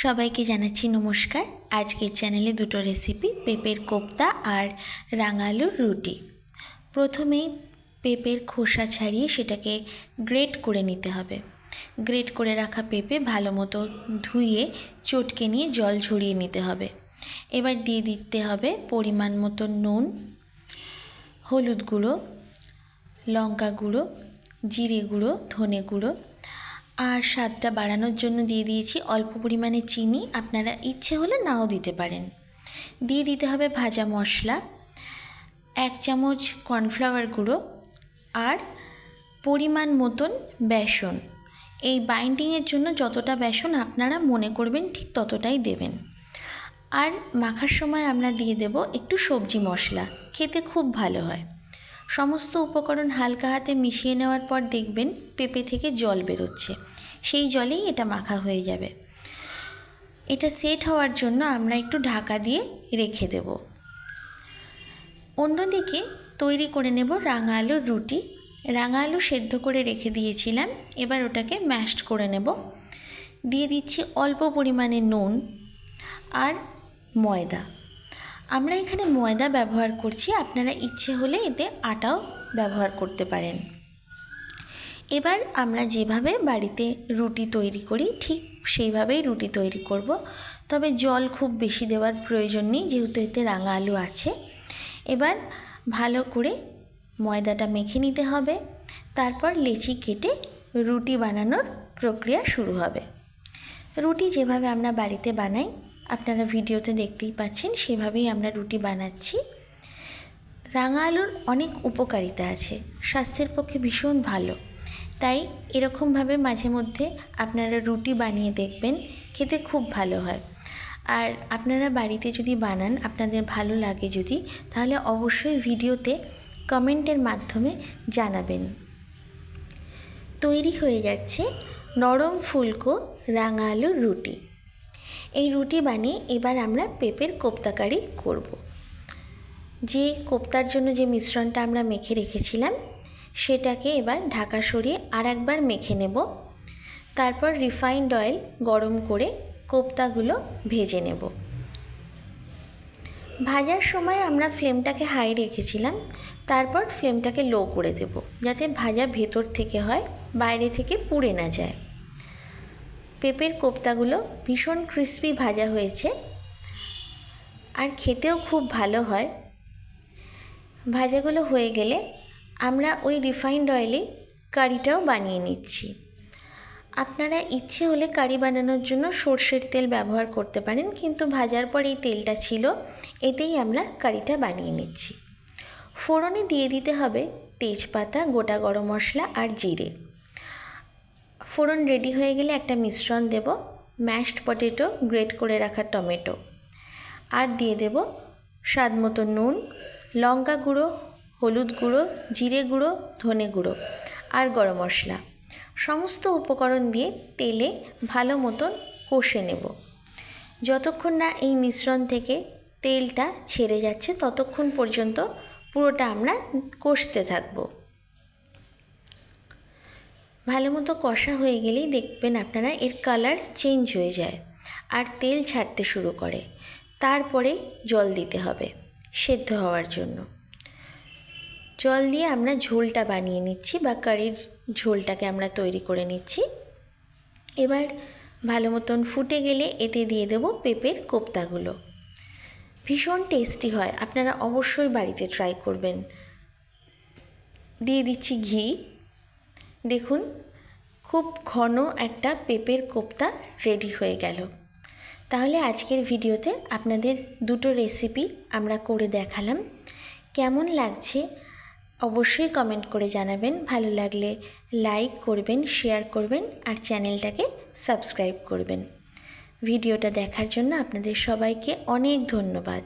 সবাইকে জানাচ্ছি নমস্কার। আজকের চ্যানেলে দুটো রেসিপি, পেঁপের কোপ্তা আর রাঙা আলুর রুটি। প্রথমেই পেঁপের খোসা ছাড়িয়ে সেটাকে গ্রেট করে নিতে হবে। গ্রেট করে রাখা পেঁপে ভালো মতো ধুয়ে চটকে নিয়ে জল ঝরিয়ে নিতে হবে। এবার দিয়ে দিতে হবে পরিমাণ মতো নুন, হলুদ গুঁড়ো, লঙ্কা গুঁড়ো, জিরে গুঁড়ো, ধনে গুঁড়ো, আর স্বাদটা বাড়ানোর জন্য দিয়ে দিয়েছি অল্প পরিমাণে চিনি। আপনারা ইচ্ছে হলে নাও দিতে পারেন। দিয়ে দিতে হবে ভাজা মশলা, 1 চামচ কর্নফ্লাওয়ার গুঁড়ো আর পরিমাণ মতন বেসন। এই বাইন্ডিংয়ের জন্য যতটা বেসন আপনারা মনে করবেন ঠিক ততটাই দেবেন। আর মাখার সময় আমরা দিয়ে দেব একটু সবজি মশলা, খেতে খুব ভালো হয়। সমস্ত উপকরণ হালকা হাতে মিশিয়ে নেওয়ার পর দেখবেন পেঁপে থেকে জল বেরোচ্ছে, সেই জলেই এটা মাখা হয়ে যাবে। এটা সেট হওয়ার জন্য আমরা একটু ঢাকা দিয়ে রেখে দেব। অন্যদিকে তৈরি করে নেব রাঙা আলুর রুটি। রাঙা আলু সেদ্ধ করে রেখে দিয়েছিলাম, এবার ওটাকে ম্যাশড করে নেব। দিয়ে দিচ্ছি অল্প পরিমাণে নুন আর ময়দা। আমরা এখানে ময়দা ব্যবহার করছি, আপনারা ইচ্ছে হলে এতে আটাও ব্যবহার করতে পারেন। এবার আমরা যেভাবে বাড়িতে রুটি তৈরি করি ঠিক সেইভাবেই রুটি তৈরি করব, তবে জল খুব বেশি দেওয়ার প্রয়োজন নেই যেহেতু এতে রাঙা আলু আছে। এবার ভালো করে ময়দাটা মেখে নিতে হবে, তারপর লেচি কেটে রুটি বানানোর প্রক্রিয়া শুরু হবে। রুটি যেভাবে আমরা বাড়িতে বানাই আপনারা ভিডিওতে দেখতেই পাচ্ছেন, সেভাবেই আমরা রুটি বানাচ্ছি। রাঙা আলুর অনেক উপকারিতা আছে, স্বাস্থ্যের পক্ষে ভীষণ ভালো, তাই এরকমভাবে মাঝে মধ্যে আপনারা রুটি বানিয়ে দেখবেন, খেতে খুব ভালো হয়। আর আপনারা বাড়িতে যদি বানান, আপনাদের ভালো লাগে যদি, তাহলে অবশ্যই ভিডিওতে কমেন্টের মাধ্যমে জানাবেন। তৈরি হয়ে যাচ্ছে নরম ফুলকো রাঙা আলুর রুটি। এই রুটি বানিয়ে এবার আমরা পেঁপের কোপ্তাকারি করব। যে কোপ্তার জন্য যে মিশ্রণটা আমরা মেখে রেখেছিলাম সেটাকে এবার ঢাকা সরিয়ে আরেকবার মেখে নেব। তারপর রিফাইন্ড অয়েল গরম করে কোপ্তাগুলো ভেজে নেব। ভাজার সময় আমরা ফ্লেমটাকে হাই রেখেছিলাম, তারপর ফ্লেমটাকে লো করে দেব যাতে ভাজা ভেতর থেকে হয়, বাইরে থেকে পুড়ে না যায়। পেঁপের কোপ্তাগুলো ভীষণ ক্রিস্পি ভাজা হয়েছে আর খেতেও খুব ভালো হয়। ভাজাগুলো হয়ে গেলে আমরা ওই রিফাইন্ড অয়েলে কারিটাও বানিয়ে নিচ্ছি। আপনারা ইচ্ছে হলে কারি বানানোর জন্য সর্ষের তেল ব্যবহার করতে পারেন, কিন্তু ভাজার পর এই তেলটা ছিল, এতেই আমরা কারিটা বানিয়ে নিচ্ছি। ফোড়নে দিয়ে দিতে হবে তেজপাতা, গোটা গরম মশলা আর জিরে। ফোড়ন রেডি হয়ে গেলে একটা মিশ্রণ দেব, ম্যাশড পটেটো, গ্রেট করে রাখা টমেটো, আর দিয়ে দেব স্বাদ মতো নুন, লঙ্কা গুঁড়ো, হলুদ গুঁড়ো, জিরে গুঁড়ো, ধনে গুঁড়ো আর গরম মশলা। সমস্ত উপকরণ দিয়ে তেলে ভালো মতন কষে নেব। যতক্ষণ না এই মিশ্রণ থেকে তেলটা ছেড়ে যাচ্ছে ততক্ষণ পর্যন্ত পুরোটা আমরা কষতে থাকব। ভালো মতো কষা হয়ে গেলেই দেখবেন আপনারা এর কালার চেঞ্জ হয়ে যায় আর তেল ছাড়তে শুরু করে। তারপরে জল দিতে হবে সেদ্ধ হওয়ার জন্য। জল দিয়ে আমরা ঝোলটা বানিয়ে নিচ্ছি বা কারির ঝোলটাকে আমরা তৈরি করে নিচ্ছি। এবার ভালো মতন ফুটে গেলে এতে দিয়ে দেব পেঁপের কোপ্তাগুলো। ভীষণ টেস্টি হয়, আপনারা অবশ্যই বাড়িতে ট্রাই করবেন। দিয়ে দিচ্ছি ঘি। দেখুন খুব ঘন একটা পেঁপের কোপ্তা রেডি হয়ে গেল। তাহলে আজকের ভিডিওতে আপনাদের দুটো রেসিপি আমরা করে দেখালাম। কেমন লাগছে অবশ্যই কমেন্ট করে জানাবেন। ভালো লাগলে লাইক করবেন, শেয়ার করবেন আর চ্যানেলটাকে সাবস্ক্রাইব করবেন। ভিডিওটা দেখার জন্য আপনাদের সবাইকে অনেক ধন্যবাদ।